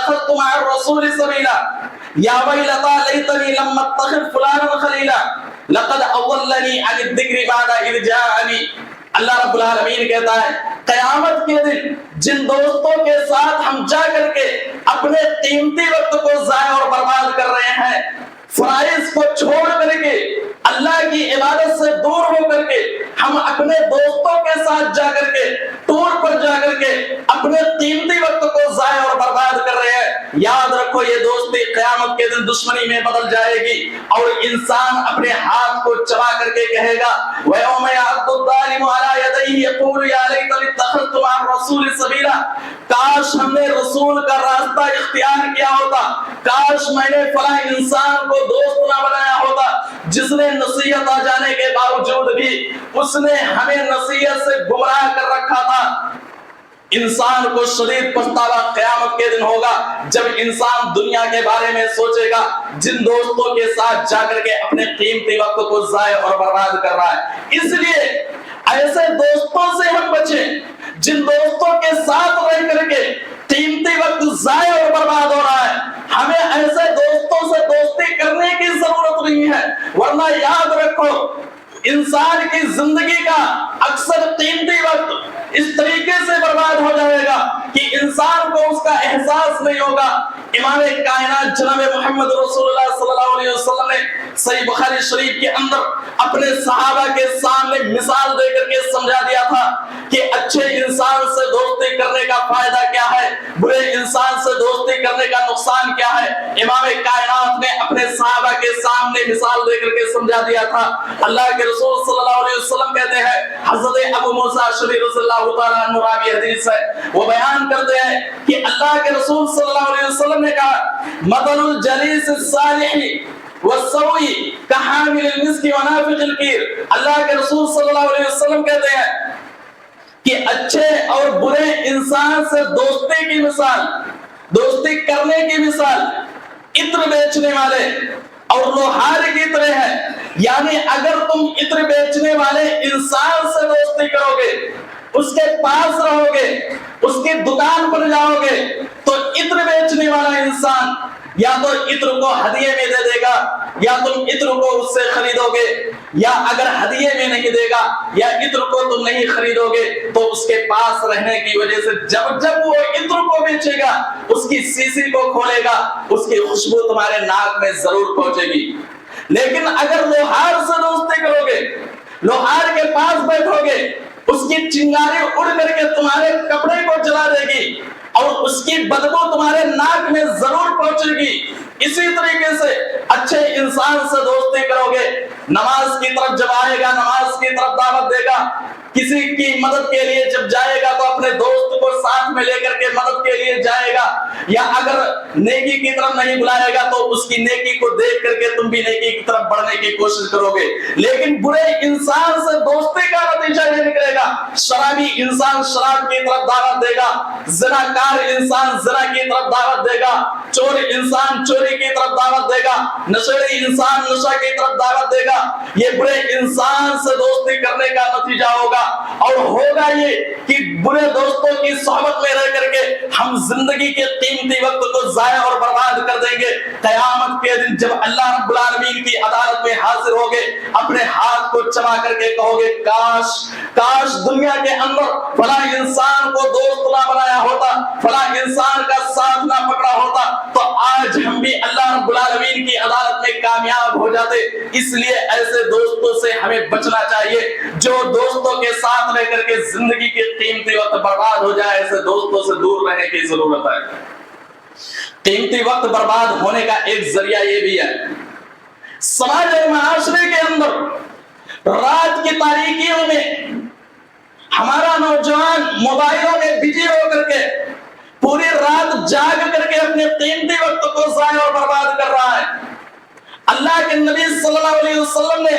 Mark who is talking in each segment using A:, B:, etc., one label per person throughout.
A: اتخذت مع الرسول سبيلا یا ویلتا لیتنی لم اتخذ فلانا خلیلا لقد اضلنی عن الذکر بعد اذ جاءنی۔ اللہ رب العالمین کہتا ہے قیامت کے دن جن دوستوں کے ساتھ ہم جا کر کے اپنے قیمتی وقت کو ضائع اور برباد کر رہے ہیں، فرائض کو چھوڑ کر کے اللہ کی عبادت سے دور ہو کر کے ہم اپنے دوستوں کے ساتھ جا کر کے ٹور پر جا کر کے اپنے قیمتی وقت کو ضائع اور برباد کر رہے ہیں، یاد رکھو یہ دوستی قیامت کے دن دشمنی میں بدل جائے گی اور انسان اپنے ہاتھ کو چبا کر کے کہے گا وَيَوْمَ يَعَضُّ الظَّالِمُ عَلَىٰ يَدَيْهِ يَقُولُ يَا لَيْتَنِي اتَّخَذْتُ مَعَ الرَّسُولِ سَبِيلًا، کاش ہم نے رسول کا راستہ اختیار کیا ہوتا، کاش میں نے فلاں انسان کو دوست نہ بنایا ہوتا جس نے نصیحت آ جانے کے باوجود بھی اس نے ہمیں نصیحت سے گمراہ کر رکھا تھا۔ انسان کو شدید پچھتاوا قیامت کے دن ہوگا جب انسان دنیا کے بارے میں سوچے گا جن دوستوں کے ساتھ جا کر کے اپنے قیمتی وقت کو ضائع اور برباد کر رہا ہے۔ اس لیے ایسے دوستوں سے ہم بچیں جن دوستوں کے ساتھ رہ کر کے قیمتی وقت ضائع اور برباد ہو رہا ہے۔ ہمیں ایسے دوستوں سے دوستی کرنے کی ضرورت نہیں ہے، ورنہ یاد رکھو انسان کی زندگی کا اکثر قیمتی وقت اس طریقے سے برباد ہو جائے گا کہ انسان کو اس کا احساس نہیں ہوگا۔ امام کائنات جناب محمد رسول اللہ صلی اللہ علیہ وسلم نے صحیح بخاری شریف کے اندر اپنے صحابہ کے سامنے مثال دے کر کے سمجھا دیا تھا کہ اچھے انسان سے دوستی کرنے کا فائدہ کیا ہے، برے انسان سے دوستی کرنے کا نقصان کیا ہے۔ امام کائنات نے اپنے صحابہ کے سامنے مثال دے کر کے سمجھا دیا تھا۔ اللہ کے رسول صلی اللہ علیہ وسلم کہتے ہیں، حضرت ابو موسیٰ اشعری رضی اللہ تعالیٰ عنہ راوی حدیث ہے، وہ بیان کرتے ہیں کہ اللہ کے رسول صلی اللہ علیہ وسلم نے کہا مثل الجلیس الصالح والسوء کحامل المسک ونافخ الکیر۔ اللہ کے رسول صلی اللہ علیہ وسلم کہتے ہیں کہ اچھے اور برے انسان سے دوستی کی مثال، دوستی کرنے کی مثال عطر بیچنے والے اور لوہار کی طرح ہے۔ یعنی اگر تم عطر بیچنے والے انسان سے دوستی کرو گے، اس کے پاس رہو گے، اس کی دکان پر جاؤ گے، تو عطر بیچنے والا انسان یا تو عطر کو ہدیے میں دے دے گا یا تم عطر کو اس سے خریدو گے، یا اگر ہدیے میں نہیں دے گا یا عطر کو تم نہیں خریدو گے تو اس کے پاس رہنے کی وجہ سے جب وہ عطر کو بیچے گا اس کی سیسی کو کھولے گا، اس کی خوشبو تمہارے ناک میں ضرور پہنچے گی۔ لیکن اگر لوہار سے دوستی کرو گے، لوہار کے پاس بیٹھو گے، اس کی چنگاری اڑ کر کے تمہارے کپڑے کو جلا دے گی اور اس کی بدبو تمہارے ناک میں ضرور پہنچے گی۔ اسی طریقے سے اچھے انسان سے دوستی کرو گے، نماز کی طرف جب آئے گا نماز کی طرف دعوت دے گا، کسی کی مدد کے لیے جب جائے گا تو اپنے دوست کو ساتھ میں لے کر کے مدد کے لیے جائے گا، یا اگر نیکی کی طرف نہیں بلائے گا تو اس کی نیکی کو دیکھ کر کے تم بھی نیکی کی طرف بڑھنے کی کوشش کرو گے۔ لیکن برے انسان سے دوستی کا نتیجہ یہ نکلے گا، شرابی انسان شراب کی طرف دعوت دے گا، زناکار انسان زنا کی طرف دعوت دے گا، چور انسان چوری کی طرف دعوت دے گا، نشیڑی انسان نشہ کی طرف دعوت دے گا۔ یہ برے انسان سے دوستی کرنے کا نتیجہ ہوگا، اور ہوگا یہ کہ برے دوستوں کی صحبت میں رہ کر کے ہم زندگی کے قیمتی وقت کو ضائع اور برباد کر دیں گے۔ قیامت کے دن جب اللہ رب العالمین کی عدالت میں حاضر ہوگے، اپنے ہاتھ کو چبا کر کے کہو گے کاش دنیا کے اندر فلاں انسان کو دوست نہ بنایا ہوتا، فلاں انسان کا ساتھ نہ پکڑا ہوتا، تو آج ہم بھی اللہ رب العالمین کی عدالت میں کامیاب ہو جاتے۔ اس لیے ایسے دوستوں سے ہمیں بچنا چاہیے جو دوستوں کے ساتھ رہ کر کے زندگی کے قیمتی وقت برباد ہو جائے۔ ایسے دوستوں سے دور رہنے کی ضرورت ہے۔ قیمتی وقت برباد ہونے کا ایک ذریعہ یہ بھی ہے، سماج اور معاشرے کے اندر رات کی تاریکیوں میں ہمارا نوجوان موبائلوں میں بزی ہو کر کے پوری رات جاگ کر کے اپنے قیمتی وقت کو ضائع اور برباد کر رہا ہے۔ اللہ کے نبی صلی اللہ علیہ وسلم نے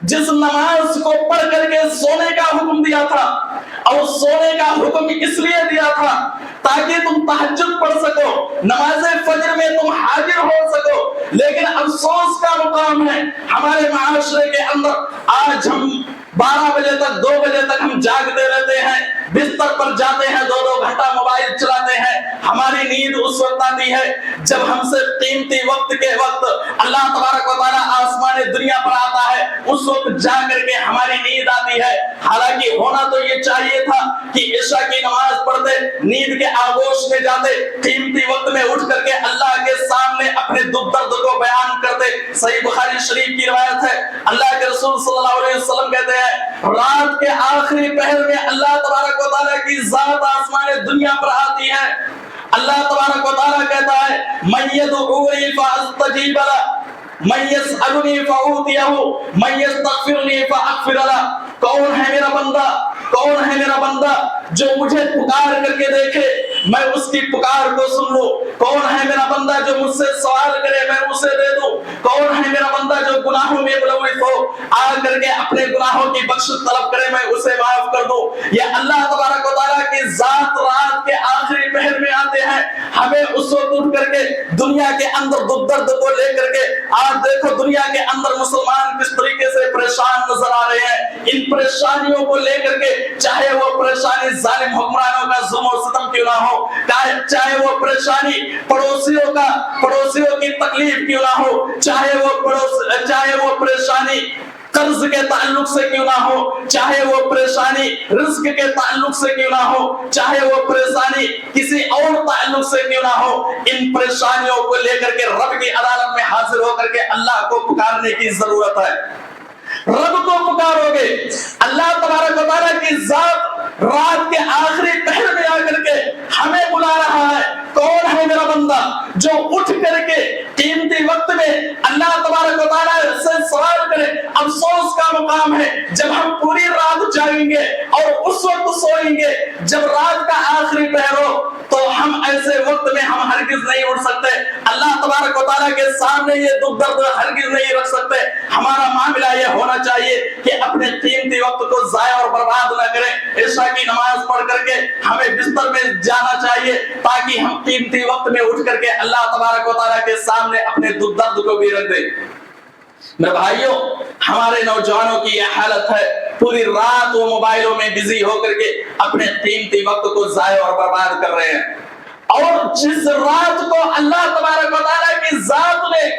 A: جس نماز کو پڑھ کر کے سونے کا حکم دیا تھا، اور سونے کا حکم اس لیے دیا تھا تاکہ تم تہجد پڑھ سکو، نماز فجر میں تم حاضر ہو سکو، لیکن افسوس کا مقام ہے ہمارے معاشرے کے اندر آج ہم 12 بجے تک 2 بجے تک ہم جاگتے رہتے ہیں، بستر پر جاتے ہیں، 2 گھنٹہ موبائل چلاتے ہیں، ہماری نیند اس وقت آتی ہے جب ہم سے قیمتی وقت کے وقت اللہ تبارک و تعالیٰ آسمان دنیا پر آتا ہے، اس وقت جا کر کے ہماری نیند آتی ہے۔ حالانکہ ہونا تو یہ چاہیے تھا کہ عشاء کی نماز پڑھتے، نیند کے آغوش میں جاتے، قیمتی وقت میں اٹھ کر کے اللہ کے سامنے اپنے دکھ درد کو بیان کرتے۔ صحیح بخاری شریف کی روایت ہے، اللہ کے رسول صلی اللہ علیہ وسلم کہتے ہیں رات کے آخری پہر میں اللہ تبارک و تعالیٰ کی ذات آسمان دنیا پر آتی ہے۔ اللہ تبارک و تعالیٰ کہتا ہے من یدعونی فاستجیب لہ، من یسألنی فاعطیہ، من یستغفرنی فاغفر لہ۔ کون ہے میرا بندہ، کون ہے میرا بندہ جو مجھے پکار کر کے دیکھے، میں اس کی پکار کو سن لوں؟ کون ہے میرا بندہ جو مجھ سے سوال کرے میں اسے دے دوں؟ کون ہے میرا بندہ جو گناہوں میں ملوث ہو آ کر کے اپنے گناہوں کی بخشش طلب کرے میں اسے معاف کر دوں؟ یہ اللہ تبارک و تعالیٰ کی ذات رات کے آخری پہر میں آتے ہیں۔ ہمیں اس وقت اٹھ کر کے دنیا کے اندر دکھ درد کو لے کر کے، آج دیکھو دنیا کے اندر مسلمان کس طریقے سے پریشان نظر آ رہے ہیں۔ ان پریشانیوں کو لے کر کے، چاہے وہ پریشانی ظالم حکمرانوں کا ظلم و ستم کیوں نہ ہو، چاہے وہ پریشانی پڑوسیوں کی تکلیف کیوں نہ ہو، چاہے وہ پریشانی قرض کے تعلق سے کیوں نہ ہو، چاہے وہ پریشانی رزق کے تعلق سے کیوں نہ ہو، چاہے وہ پریشانی کسی اور تعلق سے کیوں نہ ہو، ان پریشانیوں کو لے کر کے رب کی عدالت میں حاضر ہو کر کے اللہ کو پکارنے کی ضرورت ہے۔ رب کو پکارو گے، اللہ تبارک و تعالیٰ کی ذات رات کے آخری پہر میں آ کر کے ہمیں بلا رہا ہے۔ کون ہے میرا بندہ جو اٹھ کر کے قیمتی وقت میں اللہ تبارک و تعالیٰ سے سوال کرے؟ افسوس کا مقام ہے جب ہم پوری رات جاگیں گے اور اس وقت سوئیں گے جب رات کا آخری پہر ہو، تو ہم ایسے وقت میں ہم ہرگز نہیں اٹھ سکتے، اللہ تبارک و تعالیٰ کے سامنے یہ دکھ درد ہرگز نہیں رکھ سکتے۔ ہمارا معاملہ یہ ہونا چاہیے کہ اپنے قیمتی وقت کو ضائع اور برباد نہ کریں۔ عشاء کی نماز پڑھ کر کے ہمیں بستر میں جانا چاہیے تاکہ ہم قیمتی وقت میں اٹھ کر کے اللہ تبارک و تعالیٰ کے سامنے اپنے دکھ درد کو بھی رکھ دیں۔ میرے بھائیوں، ہمارے نوجوانوں کی یہ حالت ہے، پوری رات وہ موبائلوں میں بزی ہو کر کے اپنے قیمتی وقت کو ضائع اور برباد کر رہے ہیں۔ اور جس رات کو اللہ تبارک و تعالیٰ کی ذات نے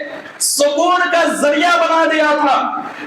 A: سکون کا ذریعہ بنا دیا تھا،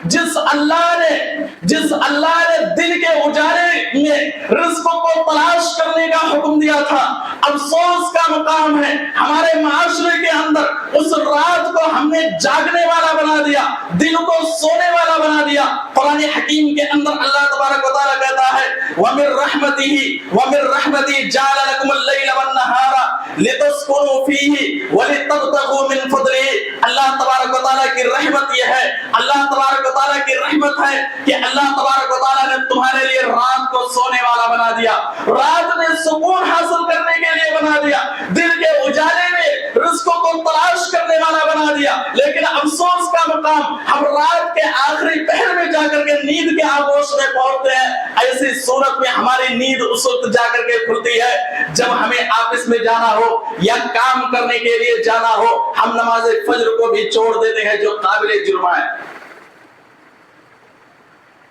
A: جس اللہ نے دن کے اجالے میں رزق کو تلاش کرنے کا حکم دیا تھا، افسوس کا مقام ہے ہمارے معاشرے کے اندر اس رات کو ہم نے جاگنے والا بنا دیا، دن کو سونے والا بنا دیا۔ قرآن حکیم کے اندر اللہ تبارک و تعالیٰ کہتا ہے وَمِن رَحْمَتِهِ جَعَلَ لَكُمُ اللَّيْلَ وَالنَّهَارَ لِتَسْكُنُوا فِيهِ وَلِتَبْتَغُوا مِن فَضْلِهِ۔ اللہ تبارک و تعالیٰ کی رحمت یہ ہے، اللہ تبارک و تعالیٰ کی رحمت ہے کہ اللہ تبارک و تعالیٰ نے تمہارے لیے رات کو سونے والا بنا دیا، رات میں سکون حاصل کرنے کے لیے بنا دیا، دن کے اجالے میں رزق کو تلاش کرنے والا بنا دیا۔ لیکن افسوس کا مقام، ہم رات کے آخری پہر میں جا کر کے نیند کے آغوش میں پہنچتے ہیں۔ ایسی صورت میں ہماری نیند اس وقت جا کر کے کھلتی ہے جب ہمیں آفس میں جانا ہو یا کام کرنے کے لیے جانا ہو، ہم نماز فجر کو بھی چھوڑ دیتے ہیں جو قابل جرم ہے۔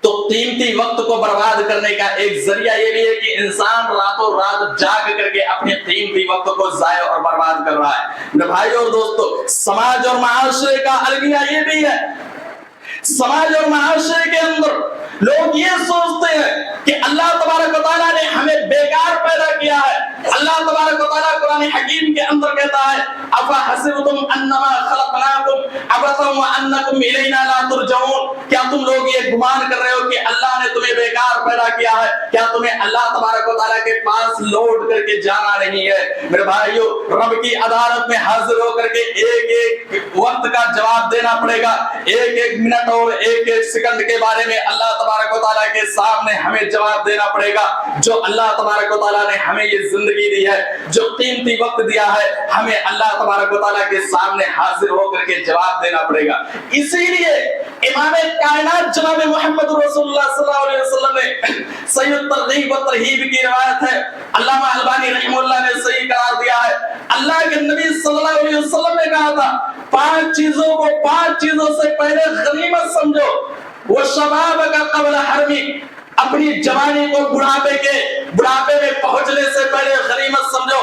A: تو قیمتی وقت کو برباد کرنے کا ایک ذریعہ یہ بھی ہے کہ انسان راتوں رات جاگ کر کے اپنے قیمتی وقت کو ضائع اور برباد کر رہا ہے۔ میرے بھائیو اور دوستو، سماج اور معاشرے کا المیہ یہ بھی ہے، سماج اور معاشرے کے اندر لوگ یہ سوچتے ہیں کہ اللہ تبارک و تعالیٰ نے ہمیں بیکار پیدا کیا ہے۔ اللہ تبارک و تعالیٰ قرآن حکیم کے اندر کہتا ہے أَفَحَسِبْتُمْ أَنَّمَا خَلَقْنَاكُمْ عَبَثًا وَأَنَّكُمْ إِلَيْنَا لَا تُرْجَعُونَ۔ کیا تم لوگ یہ گمان کر رہے ہو کہ اللہ نے تمہیں بیکار پیدا کیا ہے؟ کیا تمہیں اللہ تبارک و تعالیٰ کے پاس لوٹ کر کے جانا نہیں ہے؟ میرے بھائیو، رب کی عدالت میں حاضر ہو کر کے ایک ایک وقت کا جواب دینا پڑے گا، ایک ایک منٹ اور ایک ایک سیکنڈ کے بارے میں اللہ تبارک و تعالیٰ کے سامنے ہمیں جواب دینا پڑے گا۔ جو اللہ تبارک و تعالیٰ نے ہمیں یہ زندگی دی ہے، جو قیمتی وقت دیا ہے، ہمیں اللہ تبارک و تعالیٰ کے سامنے حاضر ہو کر کے جواب دینا پڑے گا۔ اسی لیے امام کائنات جناب محمد رسول اللہ صلی اللہ علیہ وسلم نے صحیح الترغیب و ترہیب کی روایت ہے، علامہ البانی رحمہ اللہ نے صحیح قرار دیا ہے، اللہ کے نبی صلی اللہ علیہ وسلم نے کہا تھا 5 چیزوں کو 5 چیزوں سے پہلے غنیمت سمجھو، وہ شباب کا قبل حرمی، اپنی جوانی کو بڑھاپے میں پہنچنے سے پہلے غنیمت سمجھو۔